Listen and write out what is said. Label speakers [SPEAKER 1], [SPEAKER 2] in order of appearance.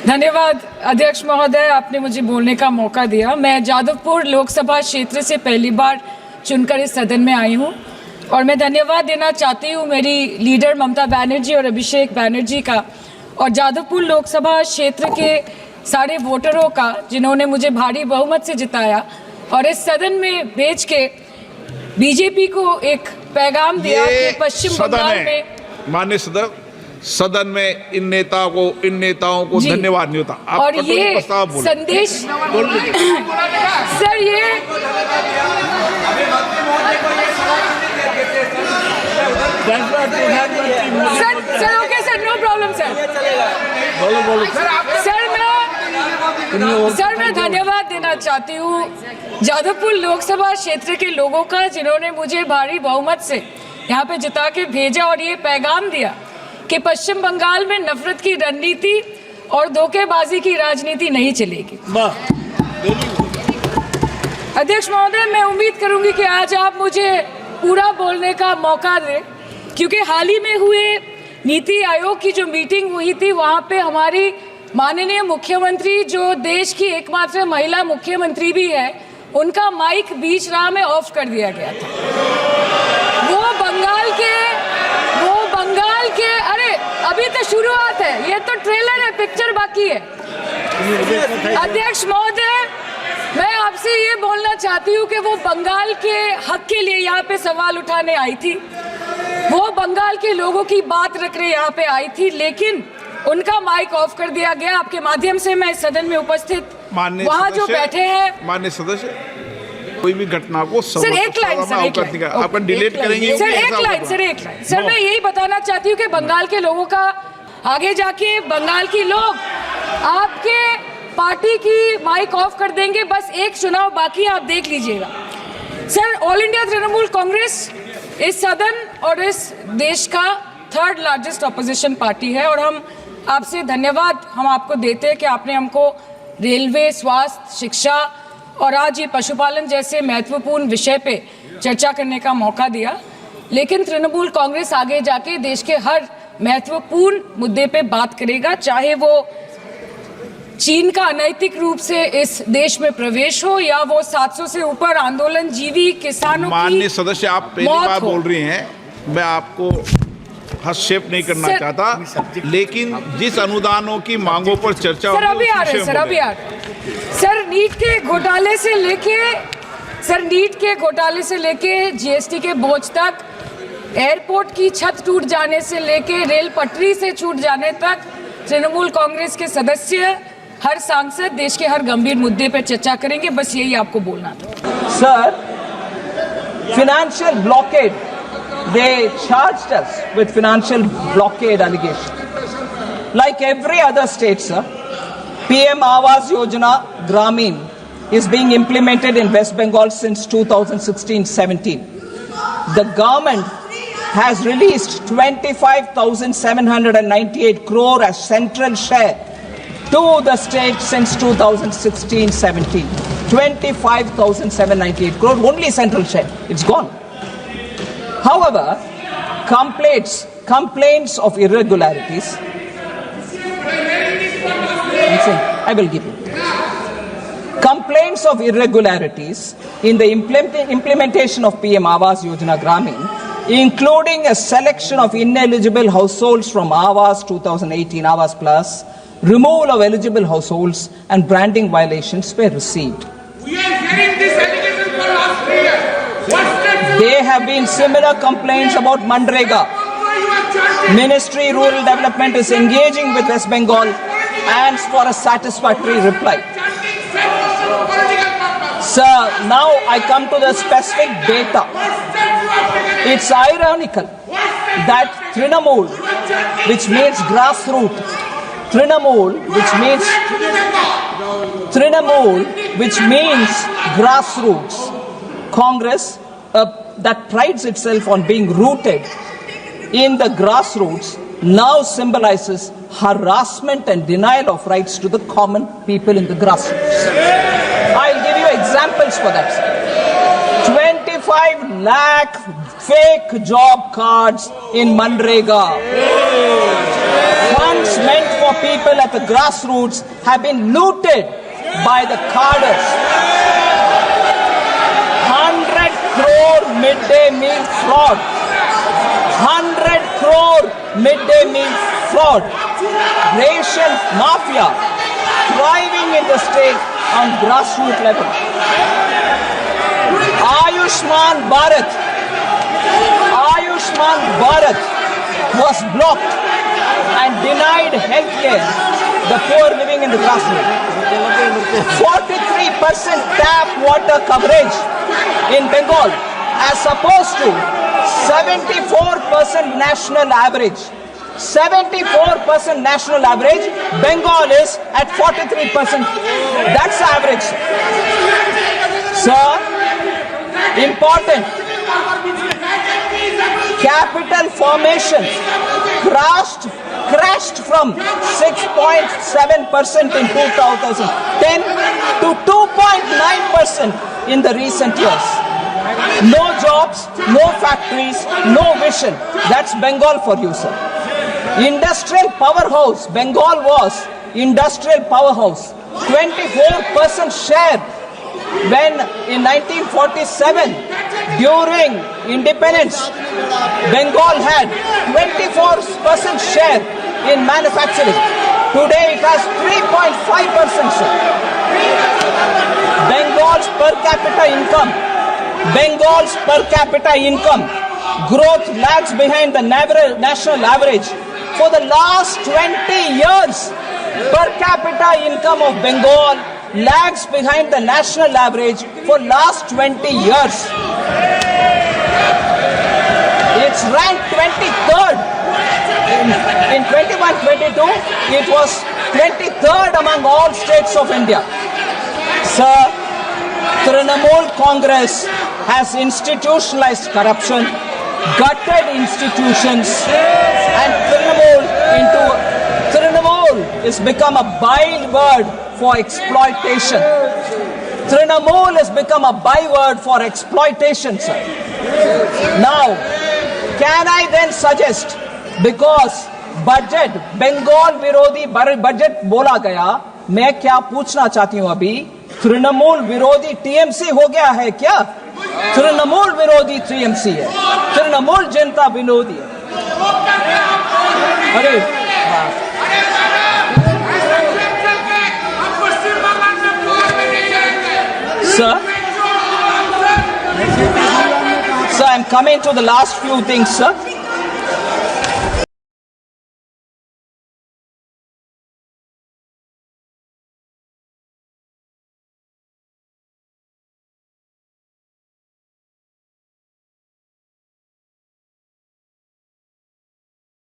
[SPEAKER 1] धन्यवाद अध्यक्ष महोदय, आपने मुझे बोलने का मौका दिया। मैं जादवपुर लोकसभा क्षेत्र से पहली बार चुनकर इस सदन में आई हूं और मैं धन्यवाद देना चाहती हूं मेरी लीडर ममता बनर्जी और अभिषेक बनर्जी का और जादवपुर लोकसभा क्षेत्र के सारे वोटरों का जिन्होंने मुझे भारी बहुमत से जिताया और इस सदन में भेज के बीजेपी को एक पैगाम दिया कि पश्चिम बंगाल में
[SPEAKER 2] माननीय सदन में इन नेताओं को धन्यवाद नहीं होता। आप
[SPEAKER 1] और ये संदेश सर ये sir okay sir, no problem sir. Sir मैं धन्यवाद देना चाहती हूँ जादवपुर लोकसभा क्षेत्र के लोगों का जिन्होंने मुझे भारी बहुमत से यहाँ पे जिता के भेजा और ये पैगाम दिया कि पश्चिम बंगाल में नफरत की रणनीति और धोखेबाजी की राजनीति नहीं चलेगी। अध्यक्ष महोदय, मैं उम्मीद करूंगी कि आज आप मुझे पूरा बोलने का मौका दें, क्योंकि हाल ही में हुए नीति आयोग की जो मीटिंग हुई थी वहां पे हमारी माननीय मुख्यमंत्री, जो देश की एकमात्र महिला मुख्यमंत्री भी है, उनका माइक बीच राह में ऑफ कर दिया गया था। वो बंगाल के अरे अभी तो शुरुआत है, ये तो ट्रेलर है, पिक्चर बाकी है। अध्यक्ष महोदय, मैं आपसे ये बोलना चाहती हूँ कि वो बंगाल के हक के लिए यहाँ पे सवाल उठाने आई थी, वो बंगाल के लोगों की बात रखने यहाँ पे आई थी, लेकिन उनका माइक ऑफ कर दिया गया। आपके माध्यम से मैं इस सदन में उपस्थित वहाँ जो बैठे हैं
[SPEAKER 2] माननीय सदस्य, कोई भी घटना को
[SPEAKER 1] सर एक लाइन
[SPEAKER 2] आपका डिलीट करेंगे
[SPEAKER 1] सर, एक लाइन सर मैं यही बताना चाहती हूँ कि बंगाल के लोगों का आगे जाके बंगाल की लोग आपके पार्टी की माइक ऑफ कर देंगे। बस एक चुनाव बाकी, आप देख लीजिएगा। Sir, all India Trinamool Congress इस सदन और इस देश का 3rd लार्जेस्ट ऑपोजिशन पार्टी है और हम आपसे धन्यवाद हम आपको देते हैं कि आपने हमको रेलवे, स्वास्थ्य, शिक्षा और आज ये पशुपालन जैसे महत्वपूर्ण विषय पे चर्चा करने का मौका दिया। लेकिन तृणमूल कांग्रेस आगे जाके देश के हर महत्वपूर्ण मुद्दे पे बात करेगा, चाहे वो चीन का अनैतिक रूप से इस देश में प्रवेश हो या वो 700 से ऊपर आंदोलन जीवी किसानों की।
[SPEAKER 2] माननीय सदस्य, आप पहली बार बोल रही हैं, मैं आपको हस्तक्षेप नहीं करना चाहता, लेकिन जिस अनुदानों की मांगों पर चर्चा
[SPEAKER 1] सर अभी आ रहे सर नीट के घोटाले से लेके जीएसटी के बोझ तक, एयरपोर्ट की छत टूट जाने से लेके रेल पटरी से छूट जाने तक तृणमूल कांग्रेस के सदस्य, हर सांसद देश के हर गंभीर मुद्दे पर चर्चा करेंगे। बस यही आपको बोलना था।
[SPEAKER 3] Sir, financial blockade, they charged us with financial blockade allegation. Like every other state, sir, PM Awas Yojana Gramin is being implemented in West Bengal since 2016-17. The government has released 25,798 crore as central share to the state since 2016-17. 25,798 crore, only central share. It's gone. However, complaints of irregularities, I will give you. Complaints of irregularities in the implementation of PM Awas Yojana Gramin, including a selection of ineligible households from Awas 2018 Awas Plus, removal of eligible households and branding violations were received.
[SPEAKER 4] We are hearing this allegation for last 3 years.
[SPEAKER 3] There have been similar complaints about Mandrega. Ministry Rural Development is engaging with West Bengal and for a satisfactory reply. Sir, now I come to the specific data. It's ironical that Trinamool, which means grassroots, Trinamool, which means grassroots, Congress that prides itself on being rooted in the grassroots, now symbolizes harassment and denial of rights to the common people in the grassroots. I'll give you examples for that, sir. 25 lakh fake job cards in Mandrega. Funds meant for people people at the grassroots have been looted by the cadres. 100 crore midday meal fraud. 100 crore midday meal fraud. Ration mafia thriving in the state on grassroots level. Ayushman Bharat was blocked and denied health care the poor living in the grassroots. 43% tap water coverage in Bengal as opposed to 74% national average. 74% national average. Bengal is at 43%. That's the average. Sir, important. Capital formation crashed from 6.7% in 2010 to 2.9% in the recent years. No jobs, no factories, no vision. That's Bengal for you, sir. Industrial powerhouse. Bengal was industrial powerhouse. 24% share when in 1947 during independence Bengal had 24% share in manufacturing. Today it has 3.5%. Bengal's per capita income growth lags behind the national average. For the last 20 years, per capita income of Bengal lags behind the national average for last 20 years. It's ranked 23rd. In 21-22, it was 23rd among all states of India. Sir, Trinamool Congress has institutionalized corruption, gutted institutions, and Trinamool has become a byword for exploitation. Trinamool has become a byword for exploitation, sir. Now, can I then suggest, because budget, Bengal विरोधी budget बोला गया, मैं क्या पूछना चाहती हूँ अभी, तृणमूल विरोधी टीएमसी हो गया है क्या? तृणमूल विरोधी टीएमसी है, तृणमूल जनता विरोधी है. अरे Sir, I'm coming to the last few things, sir.